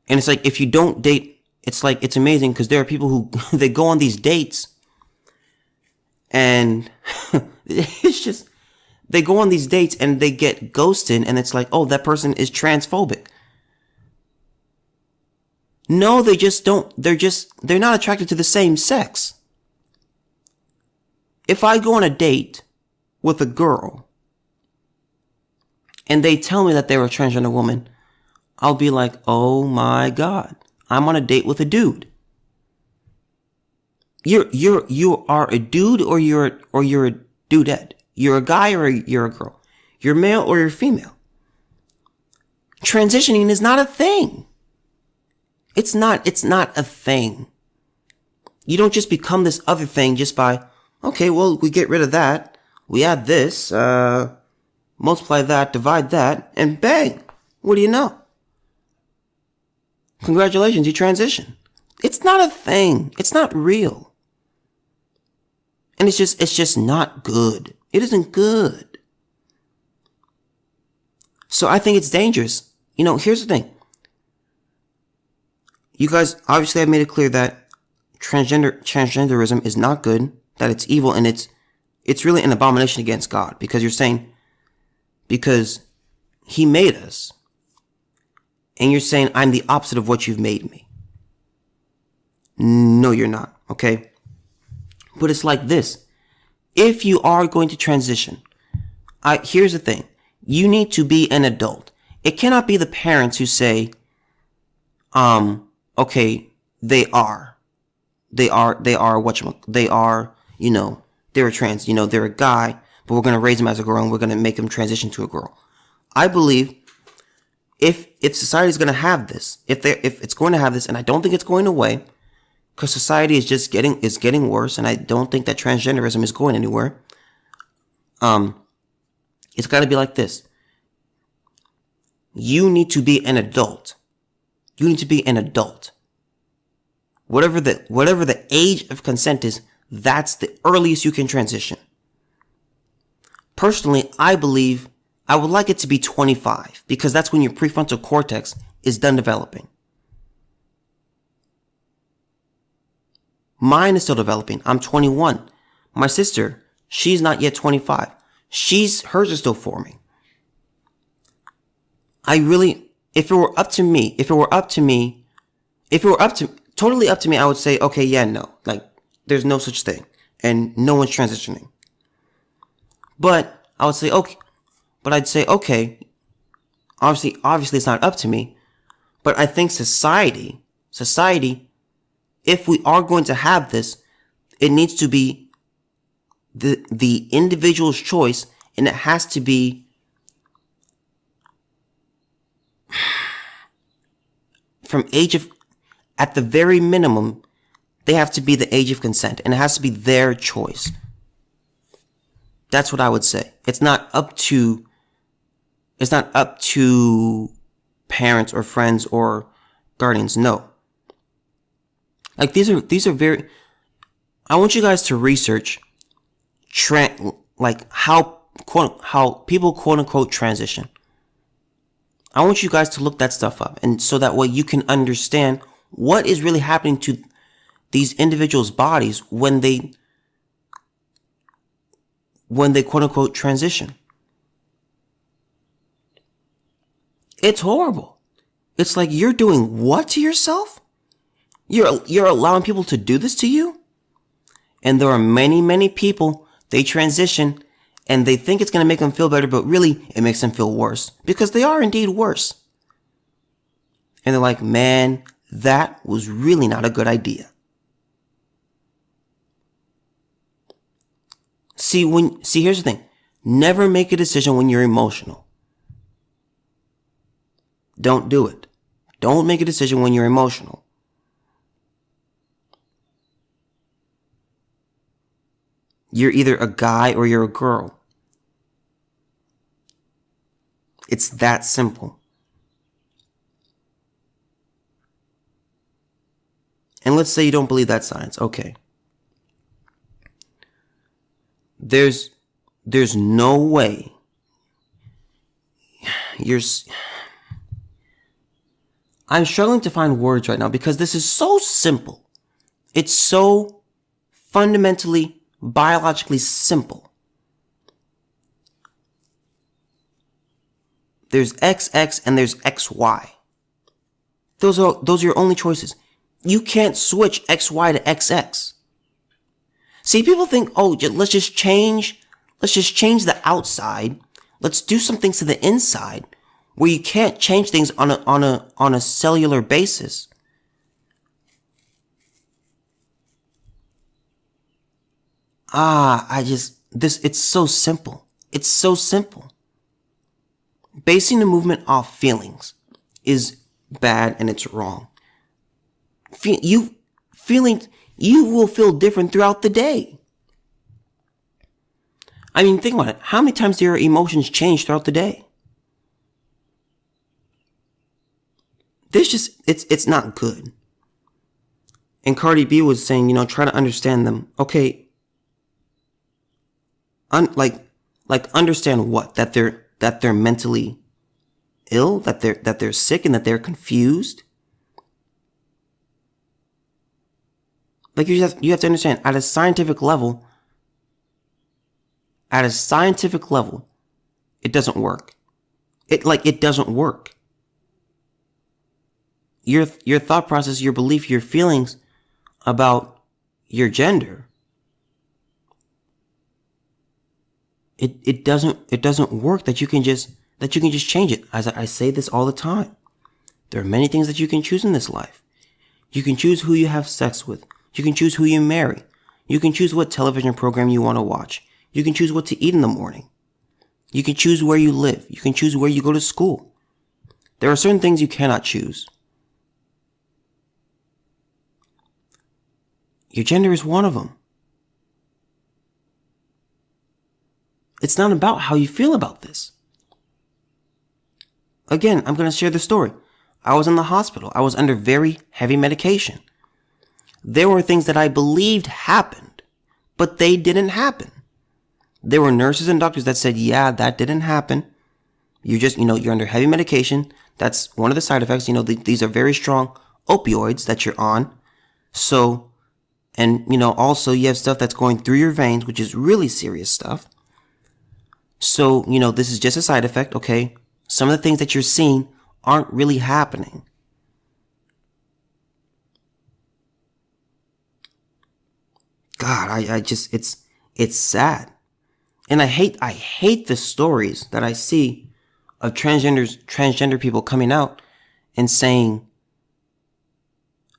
And it's like, if you don't date, it's amazing because there are people who, they go on these dates and it's just, they go on these dates and they get ghosted and it's like, oh, that person is transphobic. No, they just don't, they're not attracted to the same sex. If I go on a date with a girl and they tell me that they're a transgender woman, I'll be like, oh my God, I'm on a date with a dude. You are a dude or you're a dudette. You're a guy or you're a girl. You're male or you're female. Transitioning is not a thing. It's not a thing. You don't just become this other thing just by, okay, well, we get rid of that. We add this, multiply that, divide that, and bang. What do you know? Congratulations, you transition. It's not a thing. It's not real. And it's just not good. It isn't good. So I think it's dangerous. Here's the thing. You guys obviously have made it clear that transgenderism is not good, that it's evil, and it's really an abomination against God, because you're saying, because He made us, and you're saying I'm the opposite of what you've made me. No, you're not, okay? But it's like this. If you are going to transition, here's the thing. You need to be an adult. It cannot be the parents who say, okay, they're a trans, they're a guy, but we're going to raise them as a girl and we're going to make them transition to a girl. I believe if society is going to have this, if it's going to have this, and I don't think it's going away, because society is just getting worse, and I don't think that transgenderism is going anywhere. It's got to be like this. You need to be an adult. You need to be an adult. Whatever the age of consent is, that's the earliest you can transition. Personally, I believe I would like it to be 25, because that's when your prefrontal cortex is done developing. Mine is still developing. I'm 21. My sister, she's not yet 25. Hers is still forming. If it were totally up to me, I would say, okay, yeah, no, like, there's no such thing, and no one's transitioning. But I would say, okay, obviously it's not up to me, but I think society, if we are going to have this, it needs to be the individual's choice, and it has to be, at the very minimum, they have to be the age of consent, and it has to be their choice. That's what I would say. It's not up to parents or friends or guardians. No. Like these are very, I want you guys to research how people quote unquote transition. I want you guys to look that stuff up, and so that way you can understand what is really happening to these individuals' bodies when they quote unquote transition. It's horrible. It's like, you're doing what to yourself? You're allowing people to do this to you? And there are many, many people, they transition and they think it's going to make them feel better, but really it makes them feel worse, because they are indeed worse. And they're like, man, that was really not a good idea. See, here's the thing. Never make a decision when you're emotional. Don't do it. Don't make a decision when you're emotional. You're either a guy or you're a girl. It's that simple. And let's say you don't believe that science. Okay. There's no way I'm struggling to find words right now because this is so simple. It's so fundamentally, biologically simple. There's XX and there's XY. Those are your only choices. You can't switch XY to XX. See, people think, oh, let's just change the outside. Let's do some things to the inside where you can't change things on a cellular basis. It's so simple. It's so simple. Basing the movement off feelings is bad and it's wrong. You will feel different throughout the day. I mean, think about it. How many times do your emotions change throughout the day? It's not good. And Cardi B was saying, try to understand them. Okay. Understand what? That they're mentally ill, that they're sick, and that they're confused. Like, you have to understand, at a scientific level, it doesn't work. It doesn't work. Your thought process, your belief, your feelings about your gender, it doesn't work that you can just change it. As I say this all the time, there are many things that you can choose in this life. You can choose who you have sex with. You can choose who you marry. You can choose what television program you want to watch. You can choose what to eat in the morning. You can choose where you live. You can choose where you go to school. There are certain things you cannot choose. Your gender is one of them. It's not about how you feel about this. Again, I'm going to share the story. I was in the hospital. I was under very heavy medication. There were things that I believed happened, but they didn't happen. There were nurses and doctors that said, yeah, that didn't happen. You just, you're under heavy medication. That's one of the side effects. These are very strong opioids that you're on. So, and, also you have stuff that's going through your veins, which is really serious stuff. So, this is just a side effect. Okay. Some of the things that you're seeing aren't really happening. God, it's sad. And I hate the stories that I see of transgender people coming out and saying,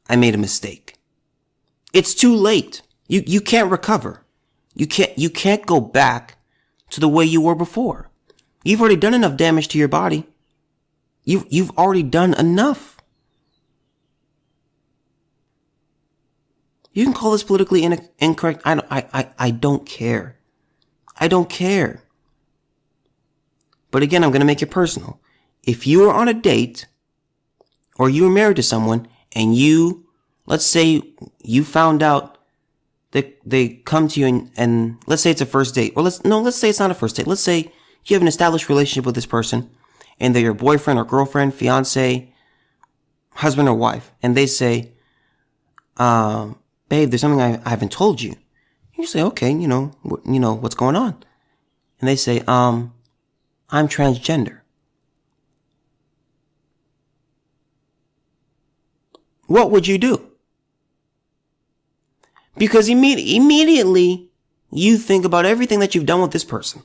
I made a mistake. It's too late. You can't recover. You can't go back to the way you were before. You've already done enough damage to your body. You've already done enough. You can call this politically incorrect. I don't care. I don't care. But again, I'm going to make it personal. If you were on a date or you were married to someone and let's say you found out that they come to you and let's say it's a first date, or let's say it's not a first date. Let's say you have an established relationship with this person and they're your boyfriend or girlfriend, fiance, husband or wife, and they say, babe, there's something I haven't told you. You say, okay, what's going on? And they say, I'm transgender. What would you do? Because immediately you think about everything that you've done with this person.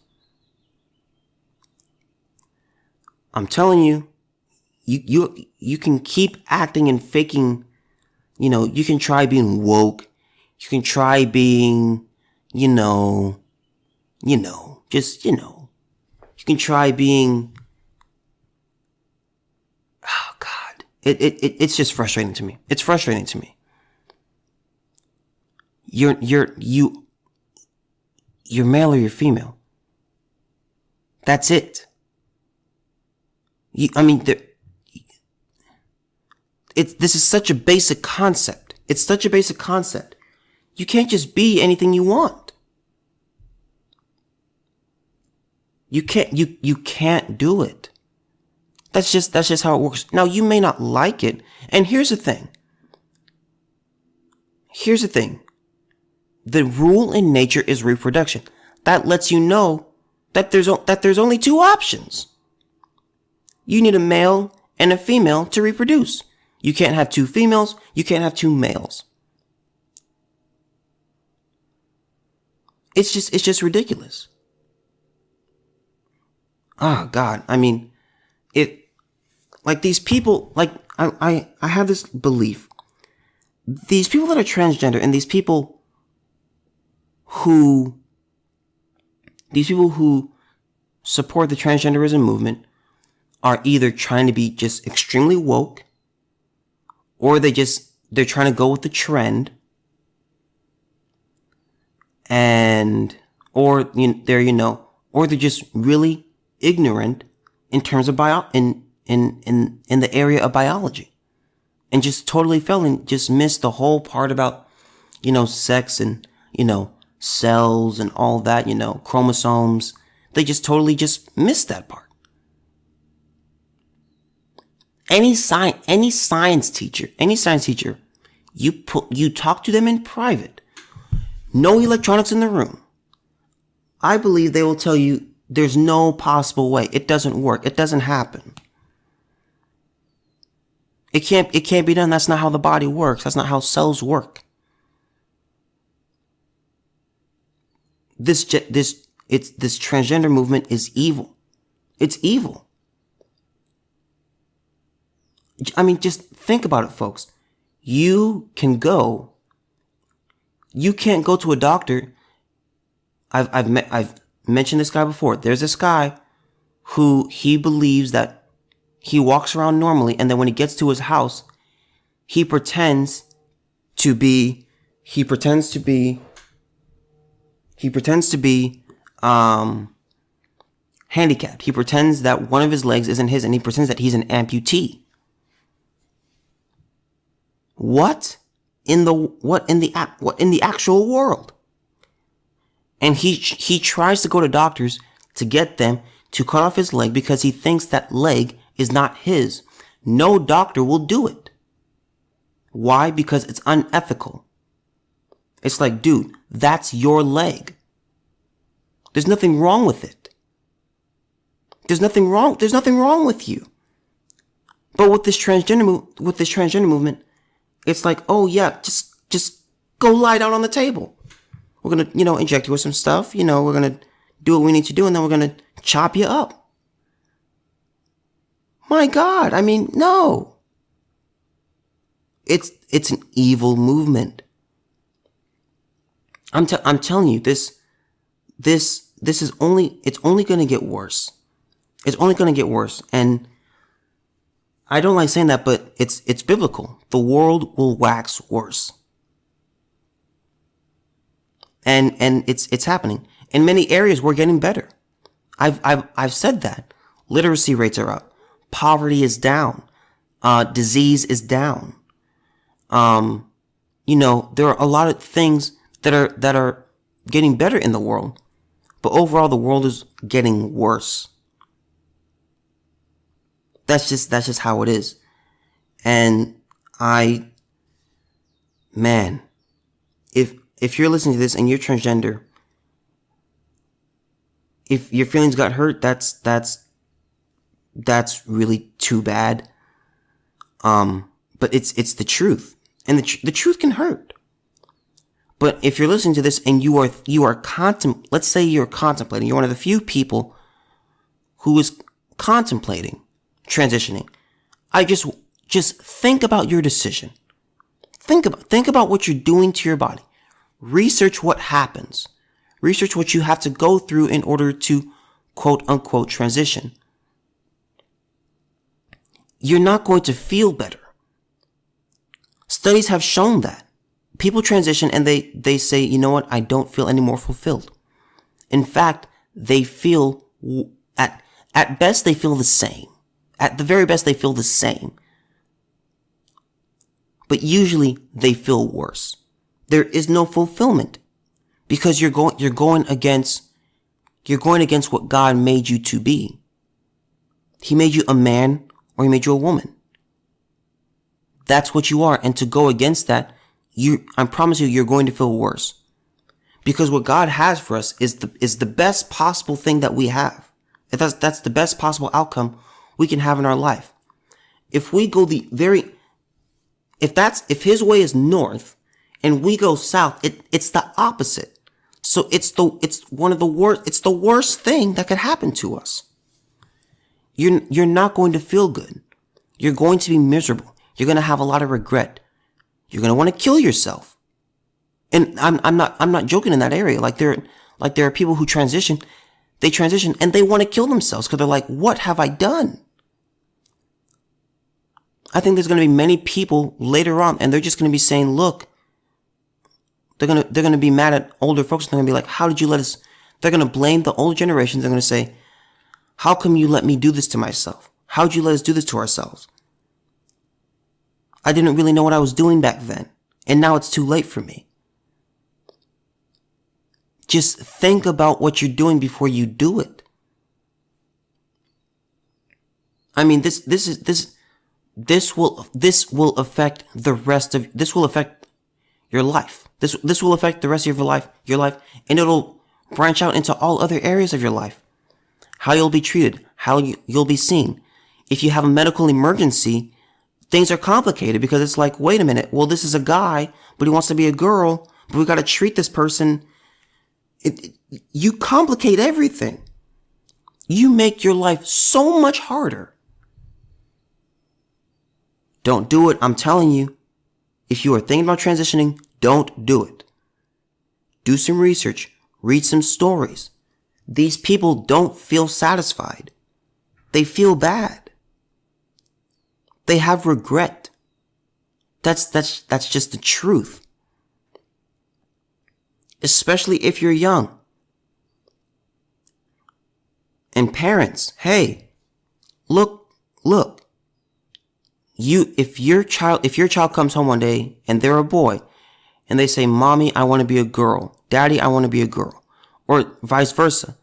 I'm telling you, you can keep acting and faking. You can try being woke. You can try being, you can try being, oh God, it's just frustrating to me. It's frustrating to me. You're male or you're female. That's it. This is such a basic concept. It's such a basic concept. You can't just be anything you want. You can't do it. That's just how it works. Now, you may not like it. And here's the thing. The rule in nature is reproduction. That lets you know that there's only two options. You need a male and a female to reproduce. You can't have two females. You can't have two males. It's just ridiculous. Oh God. These people, I have this belief. These people that are transgender and these people who support the transgenderism movement are either trying to be just extremely woke, or they're trying to go with the trend, or they're just really ignorant in terms of in the area of biology, and just totally fell and just missed the whole part about, sex and, cells and all that, chromosomes. They just totally just missed that part. Any science teacher, you talk to them in private. No electronics in the room. I believe they will tell you there's no possible way. It doesn't work. It doesn't happen. It can't be done. That's not how the body works. That's not how cells work. This transgender movement is evil. It's evil. Just think about it, folks. You can't go to a doctor. I've mentioned this guy before. There's this guy who he believes that he walks around normally, and then when he gets to his house, he pretends to be handicapped. He pretends that one of his legs isn't his, and he pretends that he's an amputee. What in the actual world? And he tries to go to doctors to get them to cut off his leg because he thinks that leg is not his. No doctor will do it. Why? Because it's unethical. It's like, dude, that's your leg. There's nothing wrong with it. There's nothing wrong with you. But with this transgender movement, it's like, oh yeah, just go lie down on the table. We're gonna, inject you with some stuff. We're gonna do what we need to do, and then we're gonna chop you up. My God, no. It's an evil movement. I'm telling you, this is only gonna get worse. It's only gonna get worse, and I don't like saying that, but it's biblical. The world will wax worse. And it's happening. In many areas, we're getting better. I've said that. Literacy rates are up. Poverty is down. Disease is down. There are a lot of things that are getting better in the world, but overall the world is getting worse. That's just how it is. And if you're listening to this and you're transgender, if your feelings got hurt, that's really too bad. But it's the truth, and the truth can hurt. But if you're listening to this and let's say you're contemplating, you're one of the few people who is contemplating transitioning. I just think about your decision. Think about what you're doing to your body. Research what happens. Research what you have to go through in order to quote unquote transition. You're not going to feel better. Studies have shown that. People transition and they say, you know what, I don't feel any more fulfilled. In fact, they feel, at best, they feel the same. At the very best, they feel the same. But usually, they feel worse. There is no fulfillment because you're going against what God made you to be. He made you a man or he made you a woman. That's what you are. And to go against that, I promise you're going to feel worse. Because what God has for us is the best possible thing that we have. That's the best possible outcome we can have in our life. If we go if his way is north and we go south, it's the opposite. So it's the worst thing that could happen to us. You're not going to feel good. You're going to be miserable. You're going to have a lot of regret. You're going to want to kill yourself. And I'm not joking in that area. Like there are people who transition and they want to kill themselves because they're like, what have I done? I think there's going to be many people later on and they're just going to be saying, look, they're going to be mad at older folks. They're going to be like, how did you let us? They're going to blame the older generations. They're going to say, how come you let me do this to myself? How did you let us do this to ourselves? I didn't really know what I was doing back then. And now it's too late for me. Just think about what you're doing before you do it. I mean, this will affect your life. This will affect the rest of your life, and it'll branch out into all other areas of your life. How you'll be treated, how you'll be seen. If you have a medical emergency, things are complicated because it's like, wait a minute, well, this is a guy, but he wants to be a girl, but we got to treat this person. You complicate everything. You make your life so much harder. Don't do it. I'm telling you. If you are thinking about transitioning, don't do it. Do some research. Read some stories. These people don't feel satisfied. They feel bad. They have regret. That's just the truth. Especially if you're young. And parents, hey, look. If your child comes home one day and they're a boy and they say, Mommy, I want to be a girl. Daddy, I want to be a girl. Or vice versa.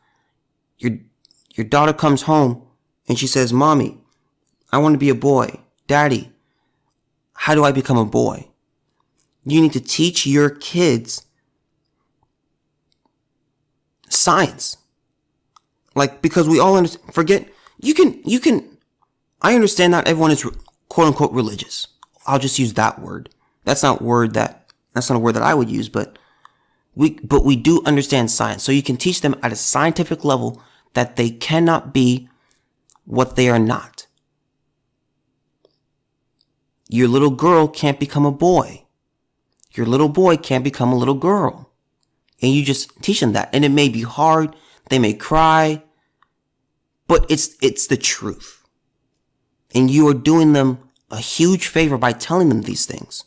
Your daughter comes home and she says, Mommy, I want to be a boy. Daddy, how do I become a boy? You need to teach your kids science. Like, because we all forget, I understand not everyone is quote unquote religious. I'll just use that word. That's not a word that I would use, but we do understand science. So you can teach them at a scientific level that they cannot be what they are not. Your little girl can't become a boy. Your little boy can't become a little girl. And you just teach them that. And it may be hard. They may cry. But it's the truth. And you are doing them a huge favor by telling them these things.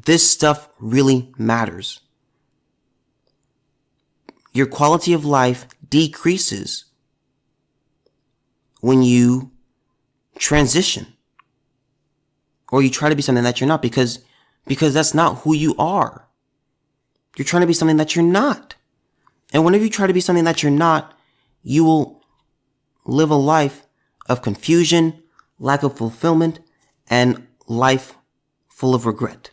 This stuff really matters. Your quality of life decreases when you transition or you try to be something that you're not, because that's not who you are. You're trying to be something that you're not. And whenever you try to be something that you're not, you will live a life of confusion, lack of fulfillment, and life full of regret.